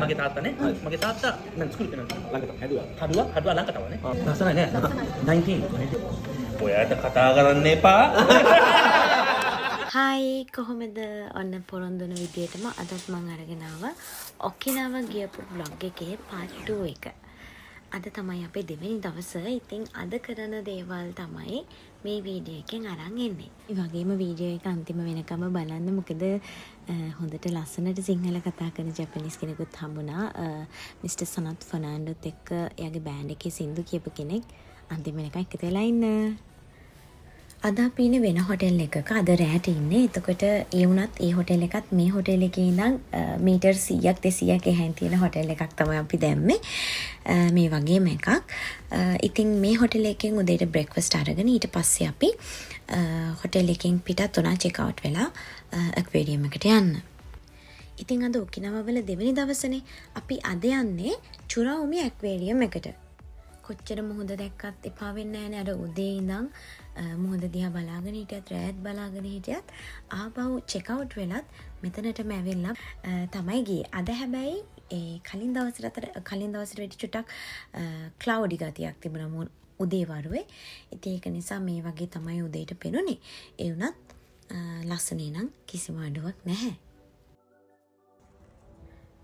මගේ තාත්තනේ මගේ තාත්තා නම් ස්කූල් කෙනා ලංකතම හැදුවා ලංකතමනේ ලස්සනයි නේ 19 ඔයාට කතා කරන්න එපා හායි කොහොමද ඔන්න පොරොන්දුන විදියටම අදත් මං අරගෙන ආවා ඔකිනාව ගියපු බ්ලොග් එකේ part 2 එක. අද තමයි අපේ දෙවෙනි දවස. ඉතින් අද කරන දේවල් තමයි මේ වීඩියෝ එකෙන් අරන් එන්නේ. ඒ වගේම වීඩියෝ එක අන්තිම වෙනකම බලන්න. මොකද හොඳට ලස්සනට සිංහල කතා කරන ජැපනීස් කෙනෙකුත් හම්බුණා. මිස්ටර් සනත් ෆර්නෑන්ඩෝත් එක්ක එයාගේ බෑන්ඩ් එකේ සින්දු කියපු කෙනෙක්. අන්තිම වෙනකන් එකතු වෙලා ඉන්න. අද අපි ඉන්නේ වෙන හොටෙල් එකක. අද රැට ඉන්නේ. එතකොට ඒ වුණත් ඒ හොටෙල් එකත් මේ හොටෙල් එකේ ඉඳන් මීටර් 100ක් 200ක් එහායින් තියෙන හොටෙල් එකක් තමයි අපි දැම්මේ. මේ වගේම එකක්. ඉතින් මේ හොටෙල් එකෙන් උදේට බ්‍රෙක්ෆාස්ට් අරගෙන ඊට පස්සේ අපි හොටෙල් එකෙන් පිටත් වුණා චෙක් අවුට් වෙලා ඇක්වේරියම් එකට යන්න. ඉතින් අද ඔකිනාවා වල දෙවෙනි දවසනේ. අපි අද යන්නේ චුරාඋමි ඇක්වේරියම් එකට. කොච්චර මුහුද දැක්කත් එපා වෙන්නේ නැහැ නේ. අර උදේ ඉඳන් මුහුද දිහා බලාගෙන හිටියත් රෑත් බලාගෙන හිටියත් ආපහු චෙක් අවුට් වෙලත් මෙතනටම ඇවිල්ලා තමයි ගියේ. අද හැබැයි ඒ කලින් දවසට වැඩි චුට්ටක් ක්ලවුඩි ගතියක් තිබුණා උදේ වරුවේ. ඉතින් ඒක නිසා මේ වගේ තමයි උදේට පෙනුනේ. ඒ වුණත් ලස්සනේ නම් කිසිම අඩුවක් නැහැ.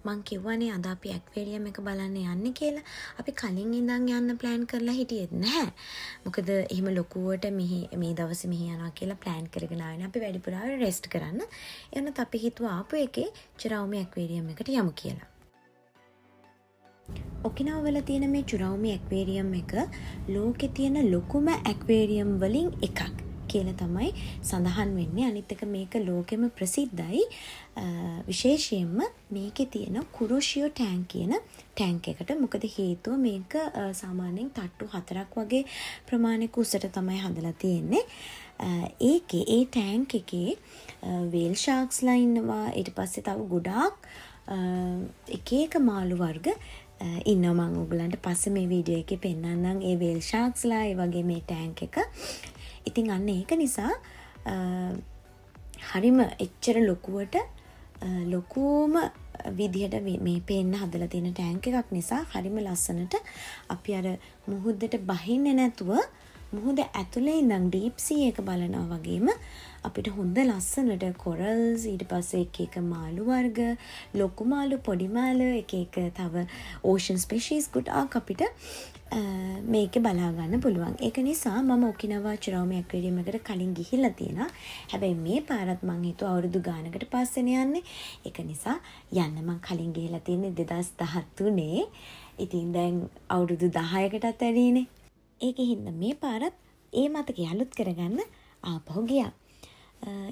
මං කිව්වනේ අද අපි ඇක්වේරියම් එක බලන්න යන්නේ කියලා. අපි කලින් ඉඳන් යන්න ප්ලෑන් කරලා හිටියෙත් නැහැ. මොකද එහෙම ලොකුවට මේ දවසේ මෙහි යනවා කියලා ප්ලෑන් කරගෙන ආවේ. අපි වැඩිපුර ආවේ රෙස්ට් කරන්න. ඒ වුණත් අපි හිතුවා ආපු එකේ චුරාඋමි ඇක්වේරියම් එකට යමු කියලා. ඔකිනාවා වල තියෙන මේ චුරාඋමි ඇක්වේරියම් එක ලෝකේ තියෙන ලොකුම ඇක්වේරියම් වලින් එකක් කියලා තමයි සඳහන් වෙන්නේ. අනිත් එක මේක ලෝකෙම ප්‍රසිද්ධයි. විශේෂයෙන්ම මේකේ තියෙන කුරොෂියෝ ටැංක් කියන ටැංක් එකට. මොකද හේතුව මේක සාමාන්‍යයෙන් තට්ටු 4ක් වගේ ප්‍රමාණයක උසට තමයි හදලා තියෙන්නේ. ඒකේ ඒ ටැංක් එකේ වේල් ෂාක්ස්ලා ඉන්නවා. ඊට පස්සේ තව ගොඩාක් එක එක මාළු වර්ග ඉන්නවා. මම ඔයගලන්ට පස්සේ මේ වීඩියෝ එකේ පෙන්නන්නම් ඒ වේල් ෂාක්ස්ලා ඒ වගේ මේ ටැංක් එක. ඉතින් අන්න ඒක නිසා හරිම එච්චර ලොකුවට ලොකුම විදිහට මේ පේන්න හදලා තියෙන ටැංක් එකක් නිසා හරිම ලස්සනට අපි අර මුහුදට බහින්නේ නැතුව මුහුද ඇතුලේ ඉඳන් ඩීප් සී එක බලනවා වගේම අපිට හොඳ ලස්සනට කොරල්ස් ඊට පස්සේ එක මාළු වර්ග ලොකු මාළු පොඩි මාළු එක තව ඕෂන් ස්පෙෂීස් ගොඩාක් අපිට මේකේ බලා ගන්න පුළුවන්. ඒක නිසා මම ඔකිනාවා චුරාඋමි ඇක්වේරියම් එකට කලින් ගිහිල්ලා තියෙනවා. හැබැයි මේ පාරත් මං හිතුවා අවුරුදු ගානකට පස්සේනේ යන්නේ. ඒක නිසා යන්න මං කලින් ගිහිල්ලා තියෙන්නේ 2013. ඉතින් දැන් අවුරුදු 10කටත් වැඩිනේ. ඒකෙ හින්දා මේ පාරත් ඒ මතකේ අලුත් කරගන්න ආපහු ගියා.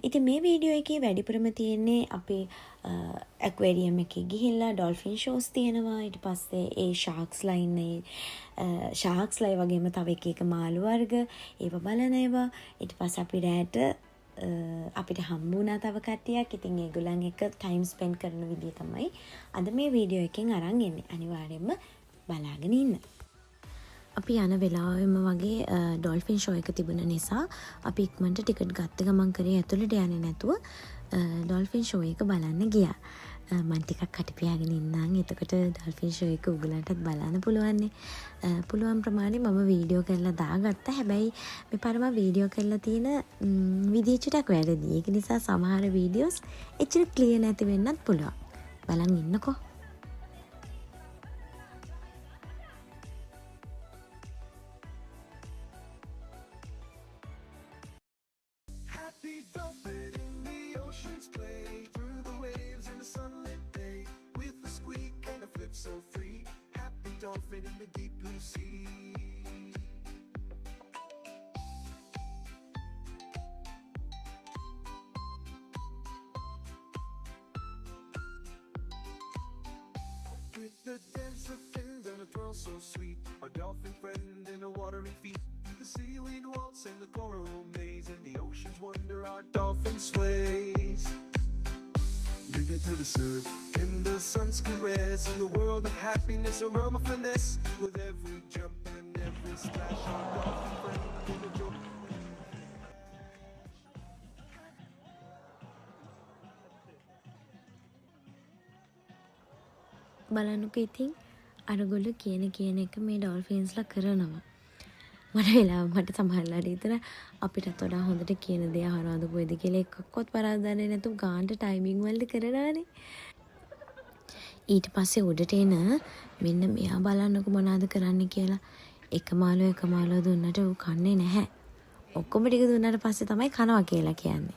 ඉතින් මේ වීඩියෝ එකේ වැඩිපුරම තියෙන්නේ අපේ ඇක්වේරියම් එකේ ගිහිල්ලා ඩොල්ෆින් ෂෝස් තියෙනවා. ඊට පස්සේ ඒ ෂාක්ස්ලා ඉන්නේ ෂාක්ස්ලා වගේම තව එක මාළු වර්ග ඒව බලන ඒවා. ඊට පස්සේ අපි රැට අපිට හම්බුණා තව කට්ටියක්. ඉතින් ඒගොල්ලන් එක්ක ටයිම් ස්පෙන්ඩ් කරන විදිය තමයි අද මේ වීඩියෝ එකෙන් අරන් එන්නේ. අනිවාර්යයෙන්ම බලාගෙන ඉන්න. අපි යන වෙලාවෙම වගේ ඩොල්ෆින් ෂෝ එක තිබුණ නිසා අපි ඉක්මනට ටිකට් ගත්ත ගමන් කරේ ඇතුළට යන්නේ නැතුව ඩොල්ෆින් ෂෝ එක බලන්න ගියා. මම ටිකක් කටපියාගෙන ඉන්නම්. එතකොට ඩොල්ෆින් ෂෝ එක උගලන්ටත් බලන්න පුළුවන්නේ. පුළුවන් ප්‍රමාණය මම වීඩියෝ කරලා දාගත්තා. හැබැයි මේ පාර මම වීඩියෝ කරලා තියෙන විදිය චුට්ටක් වැරදි. ඒක නිසා සමහර වීඩියෝස් එච්චර ක්ලියර් නැති වෙන්නත් පුළුවන්. බලන් ඉන්නකෝ. So free, happy dolphin in the deep blue sea. With the dance of fins and a twirl so sweet, a dolphin friend in a watery feet. The seaweed waltz and the coral maze, and the ocean's wonder our dolphin sways. Bring it to the surf in the sun's caress, in the world of happiness, a realm of finesse. With every jump and every splash, our dolphin friend in the joy. බලන්නකෝ ඉතින් අරගොල්ලෝ කියන එක මේ ඩොල්ෆින්ස්ලා කරනවා. මට සමහරලාට විතර අපිටත් වඩා හොඳට කියන දේ අහනවද කොයිද කියලා එකක්වත් වරද්දන්නේ නැතුව ගානට ටයිමින් වලට කරනවානේ. ඊට පස්සේ උඩට එන මෙන්න මෙයා බලන්නකෝ මොනවද කරන්න කියලා. එක මාළුව දුන්නට ඌ කන්නේ නැහැ. ඔක්කොම ටික දුන්නාට පස්සේ තමයි කනවා කියලා කියන්නේ.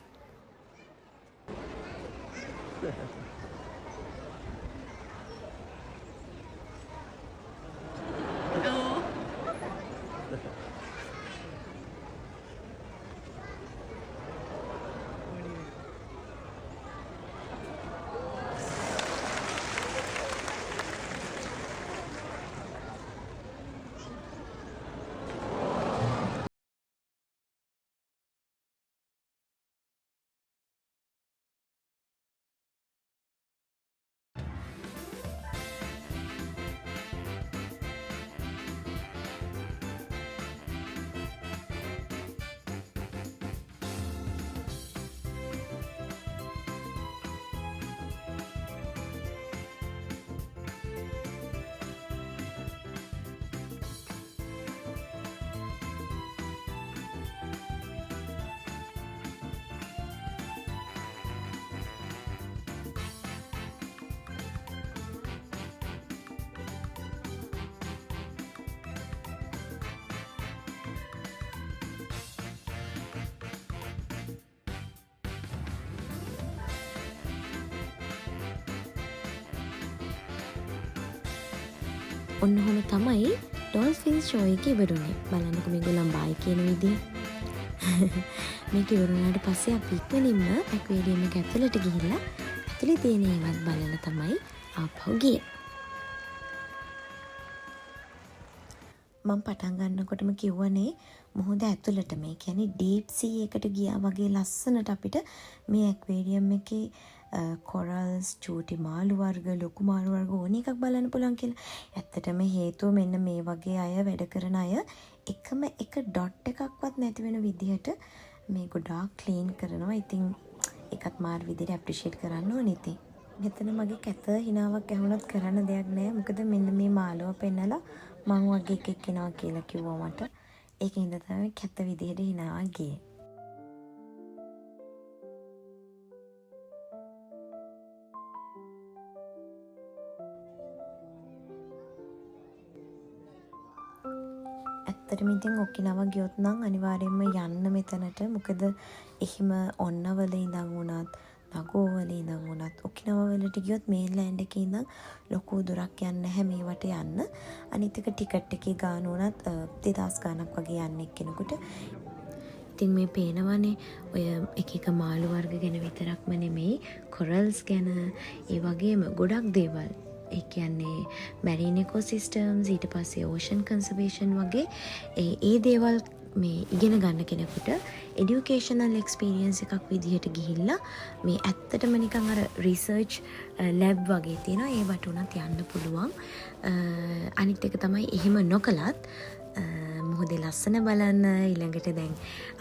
ඔන්න ඔහොම තමයි ඩොල්ෆින්ස් ෂෝ එක ඉවරුනේ. බලන්නකො මේගොල්ලන් බයි කියන විදිය. මේක ඉවරුනාට පස්සේ අපි ඉක්මනින්ම ඇක්වේරියම් එක ඇතුළට ගිහිල්ලා ඇතුලේ තියෙන ඒවත් බලලා තමයි ආපහු ගියේ. මම පටන් ගන්නකොටම කිව්වනේ මොහොත ඇතුළට මේ කියන්නේ ඩීප් සී එකට ගියා වගේ ලස්සනට අපිට මේ ඇක්වේරියම් එකේ කොරල්ස්, චූටි මාළු වර්ග, ලොකු මාළු වර්ග ඕන එකක් බලන්න පුළුවන් කියලා. ඇත්තටම හේතුව මෙන්න මේ වගේ අය වැඩ කරන අය එකම එක ඩොට් එකක්වත් නැති වෙන විදිහට මේ ගොඩාක් ක්ලීන් කරනවා. ඉතින් ඒකත් මාර විදිහට ඇප්‍රීෂিয়েට් කරන්න ඕනේ ඉතින්. මෙතන මගේ කැත හිනාවක් ඇහුණොත් කරන්න දෙයක් නැහැ. මොකද මෙන්න මේ මාළුව පෙන්නලා මං වගේ එකෙක් එනවා කියලා කිව්වා මට. ඒකින්ද තමයි කැත විදිහට හිනාවක් ගියේ. ඇත්තටම ඉතින් ඔකිනාවා ගියොත් නම් අනිවාර්යයෙන්ම යන්න මෙතනට. මොකද එහිම ඔන්නවල ඉඳන් වුණත් නගෝවල ඉඳන් වුණත් ඔකිනාවා වලට ගියොත් මේන්ලෑන්ඩ් එකේ ඉඳන් ලොකු දුරක් යන්න නැහැ මේවට යන්න. අනිත් එක ටිකට් එකේ ගාන උනත් 2000 ගාණක් වගේ යන්නේ කෙනෙකුට. ඉතින් මේ පේනවනේ ඔය එක මාළු වර්ග ගැන විතරක්ම නෙමෙයි කොරල්ස් ගැන ඒ වගේම ගොඩක් දේවල්. ඒ කියන්නේ මැරීන් ඉකෝසිස්ටම්ස්, ඊට පස්සේ ඕෂන් කන්සර්වේෂන් වගේ ඒ දේවල් මේ ඉගෙන ගන්න කෙනෙකුට එඩියුකේෂනල් එක්ස්පීරියන්ස් එකක් විදිහට ගිහිල්ලා මේ ඇත්තටම නිකන් අර රිසර්ච් ලැබ් වගේ තියෙනවා. ඒවට උනත් යන්න පුළුවන්. අනිත් එක තමයි එහෙම නොකලත් මුහුදේ ලස්සන බලන්න. ඊළඟට දැන්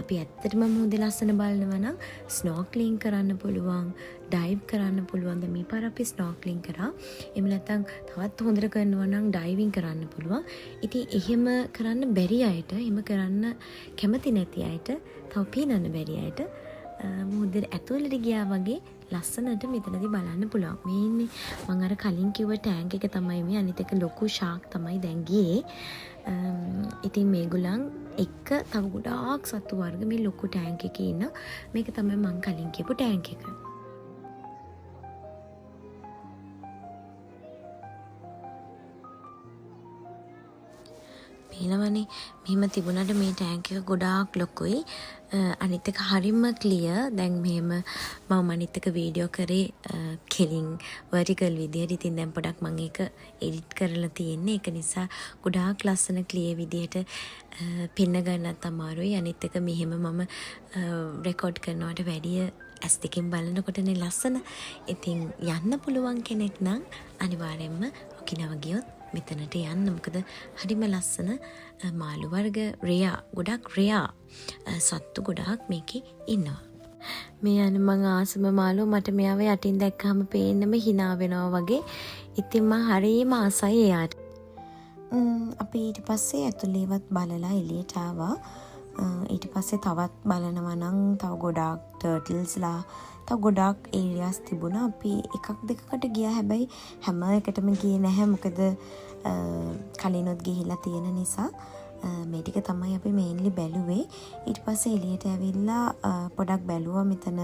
අපි ඇත්තටම මුහුදේ ලස්සන බලනවා නම් ස්නෝක්ලින් කරන්න පුළුවන්, ඩයිව් කරන්න පුළුවන්. දැන් මේ පාර අපි ස්නෝක්ලින් කරා. එහෙම නැත්නම් තවත් හොඳට කරනවා නම් ඩයිවිං කරන්න පුළුවන්. ඉතින් එහෙම කරන්න බැරි අයට, එහෙම කරන්න කැමති නැති අයට, තව පේනන්න බැරි අයට මුහුදේ ඇතුළට ගියා වගේ ලස්සනට මෙතනදී බලන්න පුළුවන්. මේ ඉන්නේ මම අර කලින් කිව්ව ටැංක් එක තමයි මේ. අනිත් එක ලොකු ෂාක් තමයි දැන් ගියේ. ඉතින් මේගොල්ලන් එක තව ගොඩාක් සත්තු වර්ග මේ ලොකු ටැංක් එකේ ඉන්න. මේක තමයි මම කලින් කියපු ටැංක් එක. පේනවනේ මෙහෙම තිබුණාට මේ ටැංක් එක ගොඩාක් ලොකුයි. අනිත් එක හරිම ක්ලියර්. දැන් මෙහෙම මම අනිත් එක වීඩියෝ කරේ කෙලින් වර්ටිකල් විදියට. ඉතින් දැන් පොඩක් මම ඒක එඩිට් කරලා තියෙන්නේ. ඒක නිසා ගොඩාක් ලස්සන ක්ලියර් විදියට පෙන්න ගන්නත් අමාරුයි. අනිත් එක මෙහෙම මම රෙකෝඩ් කරනවට වැඩිය ඇස් දෙකෙන් බලනකොටනේ ලස්සන. ඉතින් යන්න පුළුවන් කෙනෙක් නම් අනිවාර්යයෙන්ම ඔකිනාවා ගියොත් මෙතනට යන්න. මොකද හරිම ලස්සන මාළු වර්ග ගොඩක් රෙයා සත්තු ගොඩාක් මේකේ ඉන්නවා. මේ යන මං ආසම මාළු මට මෙයාව යටින් දැක්කම පේන්නම hina වෙනවා වගේ. ඉතින් මම හරියම ආසයි එයාට. අපි ඊට පස්සේ ඇතුළේවත් බලලා එළියට ආවා. ඊට පස්සේ තවත් බලනවා නම් තව ගොඩාක් ටර්ටල්ස්ලා තව ගොඩාක් ඒරියාස් තිබුණා. අපි එකක් දෙකකට ගියා. හැබැයි හැම එකටම ගියේ නැහැ. මොකද කලිනුත් ගිහිල්ලා තියෙන නිසා මේ ටික තමයි අපි මේන්ලි බැලුවේ. ඊට පස්සේ එළියට ඇවිල්ලා පොඩක් බැලුවා මෙතන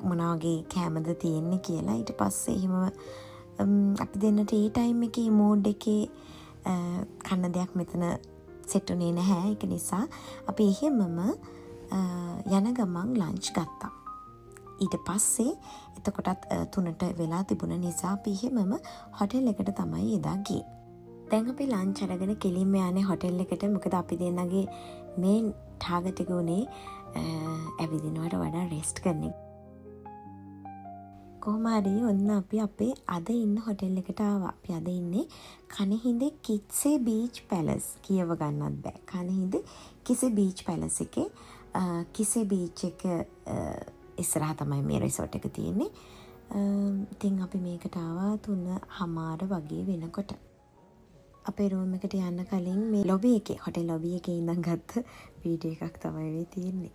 මොනවා වගේ කෑමද තියෙන්නේ කියලා. ඊට පස්සේ එහෙම අපි දෙන්නට ඒ ටයිම් එකේ මූඩ් එකේ කන්න දෙයක් මෙතන සෙට් උනේ නැහැ. ඒක නිසා අපි එහෙමම යන ගමන් ලන්ච් ගත්තා. ඊට පස්සේ එතකොටත් 3ට වෙලා තිබුණ නිසා අපි එහෙමම හොටෙල් එකට තමයි එදා ගියේ. දැන් අපි ලන්ච් අරගෙන කෙලින්ම යන්නේ හොටෙල් එකට. මොකද අපි දෙන්නගේ මේන් ටාගට් එක උනේ ඇවිදිනවට වඩා රෙස්ට් කරන එක. කොහොම හරි ඔන්න අපි අපේ අද ඉන්න හොටෙල් එකට ආවා. අපි අද ඉන්නේ කණහිඳේ කිත්සේ බීච් පැලස්. කියව ගන්නත් බෑ. කණහිඳේ කිසේ බීච් පැලස් එකේ කිසේ බීච් එක ඉස්සරහා තමයි මේ රිසෝට් එක තියෙන්නේ. ඉතින් අපි මේකට ආවා 3:00 වගේ වෙනකොට. අපේ රූම් එකට යන්න කලින් මේ ලොබි එකේ හොටෙල් ලොබි එකේ ඉඳන් ගත්ත වීඩියෝ එකක් තමයි මේ තියෙන්නේ.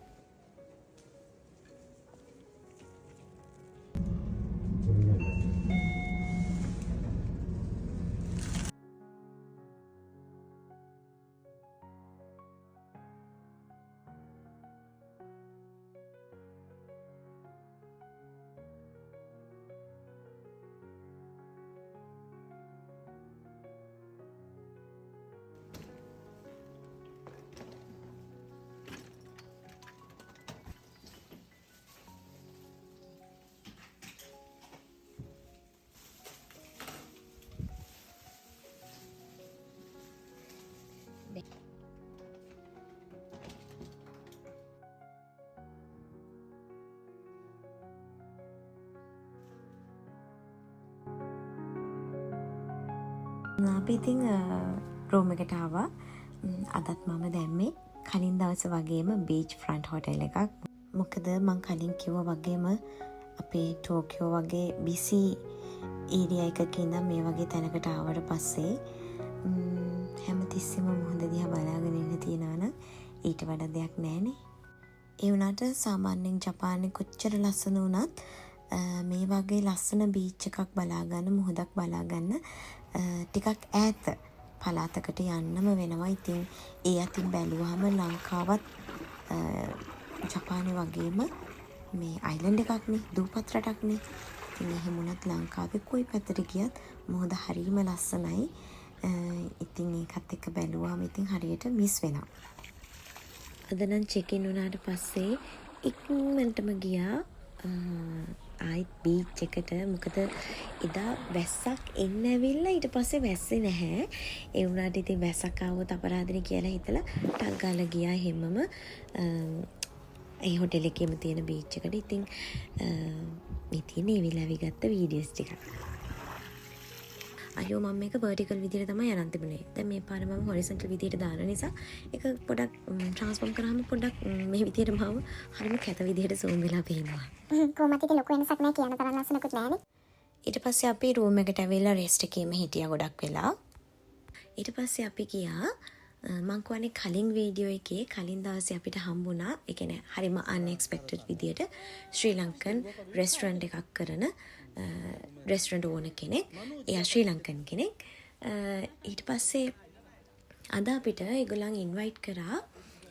අපි ඉතින් රූම් එකට ආවා. අදත් මම දැම්මේ කලින් දවස වගේම බීච් ෆ්‍රන්ට් හොටෙල් එකක්. මොකද මං කලින් කිව්වා වගේම අපේ ටෝකියෝ වගේ බිසි ඒරියා එකක ඉඳන් මේ වගේ තැනකට ආවට පස්සේ හැමතිස්සෙම මුහුද දිහා බලාගෙන ඉන්න තියනවා නම් ඊට වඩා දෙයක් නැහැනේ. ඒ වුණාට සාමාන්‍යයෙන් ජපානයේ කොච්චර ලස්සන වුණත් මේ වගේ ලස්සන බීච් එකක් බලාගන්න මුහුදක් බලාගන්න ටිකක් ඈත පළාතකට යන්නම වෙනවා. ඉතින් ඒ අතින් බැලුවහම ලංකාවත් ජපානයේ වගේම මේ අයිලන්ඩ් එකක්නේ, දූපත් රටක්නේ. ඉතින් එහෙම වුණත් ලංකාවේ කොයි පැත්තට ගියත් මුහුද හරිම ලස්සනයි. ඉතින් ඒකත් එක්ක බැලුවාම ඉතින් හරියට මිස් වෙනවා. අද නම් චෙක් ඉන් වුණාට පස්සේ ඉක්මනටම ගියා ආයිත් බීච් එකට. මොකද එදා වැස්සක් එන්න ඇවිල්ලා ඊට පස්සේ වැස්සේ නැහැ. ඒ වුණාට ඉතින් වැස්සක් ආවොත් අපරාධනේ කියලා හිතලා ටක් ගාලා ගියා හැමම ඒ හොටෙල් එකේම තියෙන බීච් එකට. ඉතින් මේ තියෙන ඒවිලාවි ගත්ත වීඩියෝස් ටික. අයියෝ මම මේක වර්ටිකල් විදියට තමයි අරන් තිබුණේ. දැන් මේ පාර මම හොරිසොන්ටල් විදියට දාන නිසා ඒක පොඩක් ට්‍රාන්ස්ෆෝම් කරාම පොඩක් මේ විදියට මම හරිම කැත විදියට zoom වෙලා පේනවා. කොහොමද ඉතින් ලොකු වෙනසක් නැහැ කියන තරම් ලස්සනකුත් නැහැනේ. ඊට පස්සේ අපි රූම් එකට ඇවිල්ලා රෙස්ට් එකේම හිටියා ගොඩක් වෙලා. ඊට පස්සේ අපි ගියා මං කියන්නේ කලින් වීඩියෝ එකේ කලින් දවසේ අපිට හම්බුණා. ඒ කියන්නේ හරිම අන්එක්ස්පෙක්ටඩ් විදියට ශ්‍රී ලංකන් රෙස්ටුරන්ට් එකක් කරන රෙස්ටුරන්ට් ඕන කෙනෙක්. එයා ශ්‍රී ලංකන් කෙනෙක්. ඊට පස්සේ අද අපිට ඒගොල්ලන් ඉන්වයිට් කරා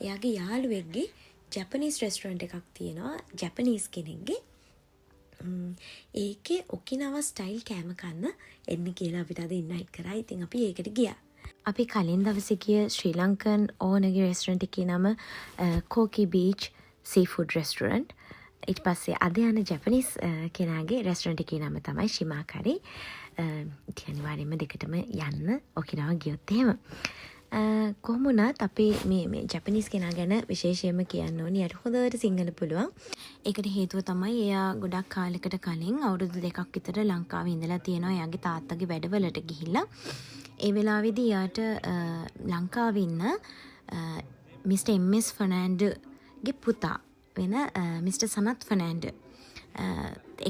එයාගේ යාළුවෙක්ගේ ජැපනීස් රෙස්ටුරන්ට් එකක් තියෙනවා. ජැපනීස් කෙනෙක්ගේ. ඒකේ ඔකිනාවා ස්ටයිල් කෑම කන්න එන්න කියලා අපිට අද ඉන්වයිට් කරා. ඉතින් අපි ඒකට ගියා. අපි කලින් දවසේ ගිය ශ්‍රී ලංකන් ඕනගේ රෙස්ටුරන්ට් එකේ නම කෝකි බීච් සීෆුඩ් රෙස්ටුරන්ට්. ඊට පස්සේ අද යන ජැපනීස් කෙනාගේ රෙස්ටුරන්ට් එකේ නම තමයි ශිමාකාරි. ඉතින් අනිවාර්යයෙන්ම දෙකටම යන්න ඔකිනාවා ගියොත් එහෙම. කොහොම වුණත් අපි මේ ජැපනීස් කෙනා ගැන විශේෂයෙන්ම කියන්න ඕනේ. යට හොඳට සිංහල පුළුවන්. ඒකට හේතුව තමයි එයා ගොඩක් කාලයකට කලින් අවුරුදු 2ක් විතර ලංකාවේ ඉඳලා තියෙනවා. එයාගේ තාත්තගේ වැඩවලට ගිහිල්ලා. ඒ වෙලාවේදී යාට ලංකාවේ ඉන්න මිස්ටර් එම්.එස්. ෆර්නෑන්ඩෝගේ පුතා වෙන මිස්ටර් සනත් ෆර්නෑන්ඩෝ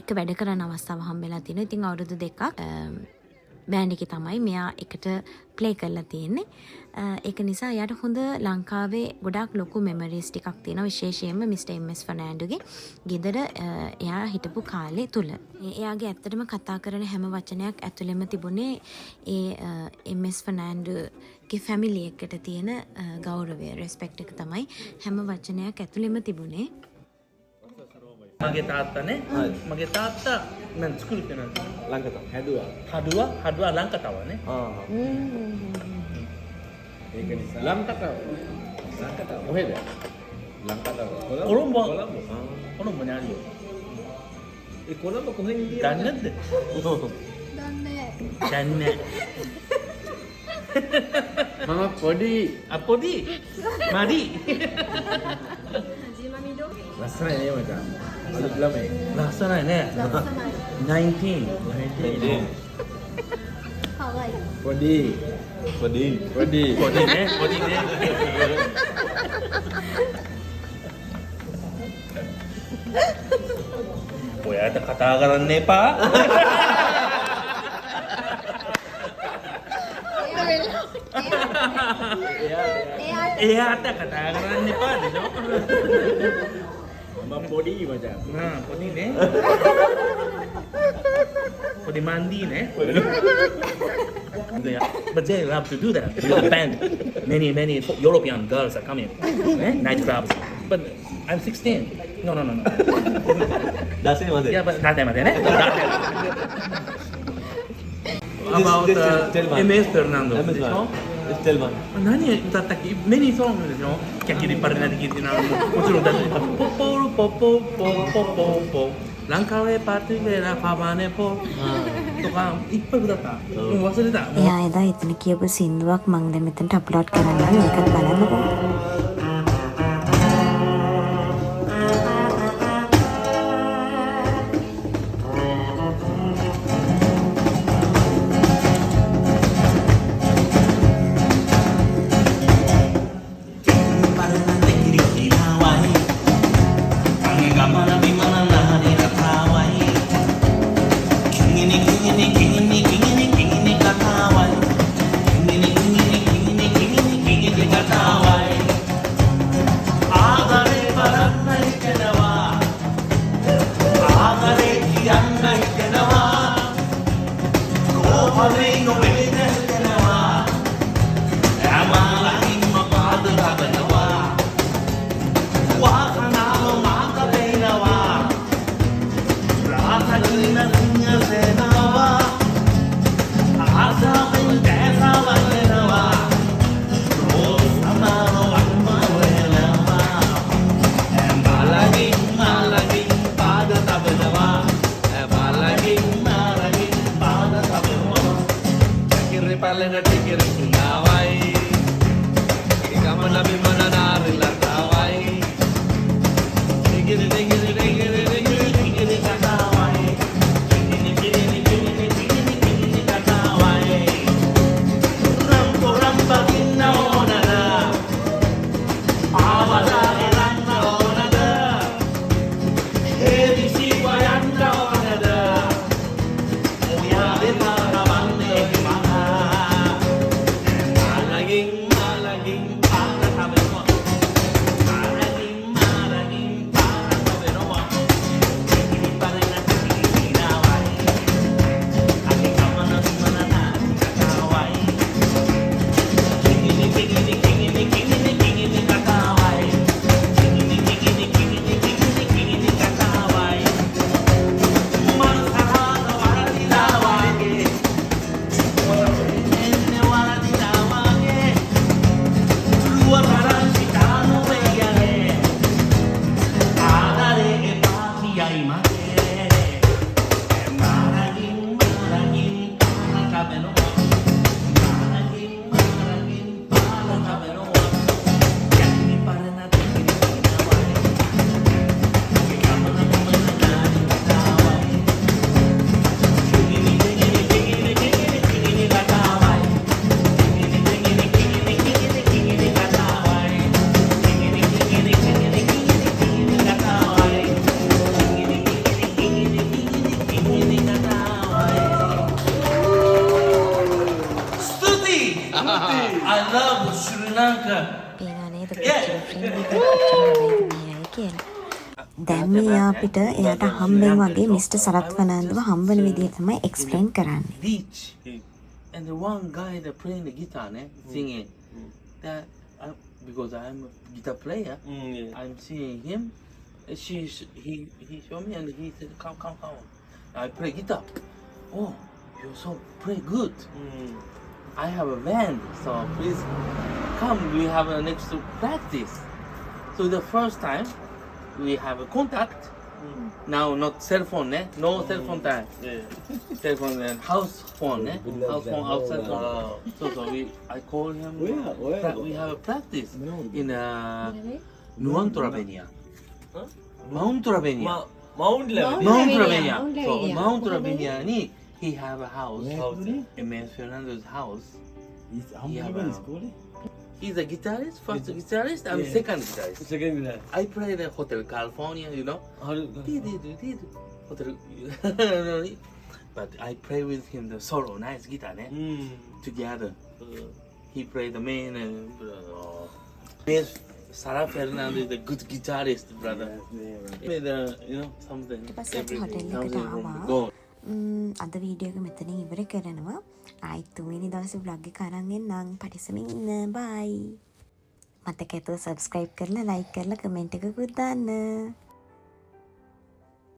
එක්ක වැඩ කරන අවස්ථාව හම්බෙලා තියෙනවා. ඉතින් අවුරුදු 2ක් බෑන්ඩ් එකේ තමයි මෙයා එකට ප්ලේ කරලා තියෙන්නේ. ඒක නිසා එයාට හොඳ ලංකාවේ ගොඩාක් ලොකු මෙමරිස් ටිකක් තියෙනවා. විශේෂයෙන්ම මිස්ටර් එම්.එස්. ෆර්නෑන්ඩෝගේ ගෙදර එයා හිටපු කාලේ තුල. එයාගේ ඇත්තටම කතා කරන හැම වචනයක් ඇතුළෙම තිබුණේ ඒ එම්.එස්. ෆර්නෑන්ඩෝගේ ෆැමිලි එකට තියෙන ගෞරවය, රෙස්පෙක්ට් එක තමයි හැම වචනයක් ඇතුළෙම තිබුණේ. මගේ තාත්තනේ මගේ තාත්තා මම ස්කූල් එකේ නම් ලංකතාව හැදුවා. හදුවා ලංකතාවනේ. ඒක නිසා ලංකතාව කොහෙද? ලංකතාව කොළඹ කොළඹ ඥානියෝ. ඒ කොළඹ කොහෙන්ද? දන්නේ නැද්ද? දන්නේ මම පොඩි පොඩි මඩි ලස්සනයි නේ මචං. අලුත් ළමයි. ලස්සනයි නේ 19 පොඩි නේ ඔයාට කතා කරන්න එපා. එයාට කතා කරන්න එපා නේද? මම පොඩි මචං. පොඩි නේ. පොඩි මන්දි නේ. But they love to do that. With the band. Many European girls are coming. Night clubs. But I'm 16. No. දාසේ මදේ. Yeah, but not that නේ. About M.S. Fernando. Still one. 何歌ったっけ？メニーソングでしょ？キャキリパルナティキってなもちろん歌ってポポルポポポポポポランカウェイパーティーベラファバネポとかいっぱい歌った。忘れた。 එයා එදා එතන කියපු සින්දුවක් මම දැන් මෙතනට අප්ලෝඩ් කරන්නම්. ඒකත් බලන්නකෝ. Lanka. පේනවා නේද කොච්චර ෆ්‍රෙන්ඩ්ලිද කොච්චර හොඳයිද මේ අය කියලා. දැන් මේ අපිට එයාට හම්බෙන් වගේ මිස්ටර් සරත් වනන්දුව හම්බෙන විදිය තමයි එක්ස්ප්ලেইন කරන්නේ. Beach. And the one guy that playing the guitar, singing. That because I'm a guitar player, I'm seeing him. He showed me and he said, come. I play guitar. Oh, you're so play good. I have a band, so please come. We have a next practice. So the first time we have a contact. Now not cell phone, no cell phone time. Cell phone and house phone, house phone outside phone. So I call him. Where? We have a practice in Mount Ravenia. Mount Ravenia. Mount level. Mount Ravenia. Mount So Ravenia. Mount Ravenia, he have a house. Where? In Man Fernando's house. How many Yeah, people in wow. school? He's a guitarist, first guitarist, and second guitarist. Second guitar. I played at Hotel California, you know. How do Hotel. But I play with him the solo, nice guitar, together. He played the main and yes, Sarah Fernando is a good guitarist, brother. With something. ඊට පස්සේ අපි hotel එකට something ආවා. go. අද video එක මෙතනින් ඉවර කරනවා. ආයි තුන්වෙනි දවසේ vlog එක අරන් එන්නම්. පටිසමින් ඉන්න. bye. මතක ඇතුව subscribe කරලා like කරලා comment එකකුත් දාන්න.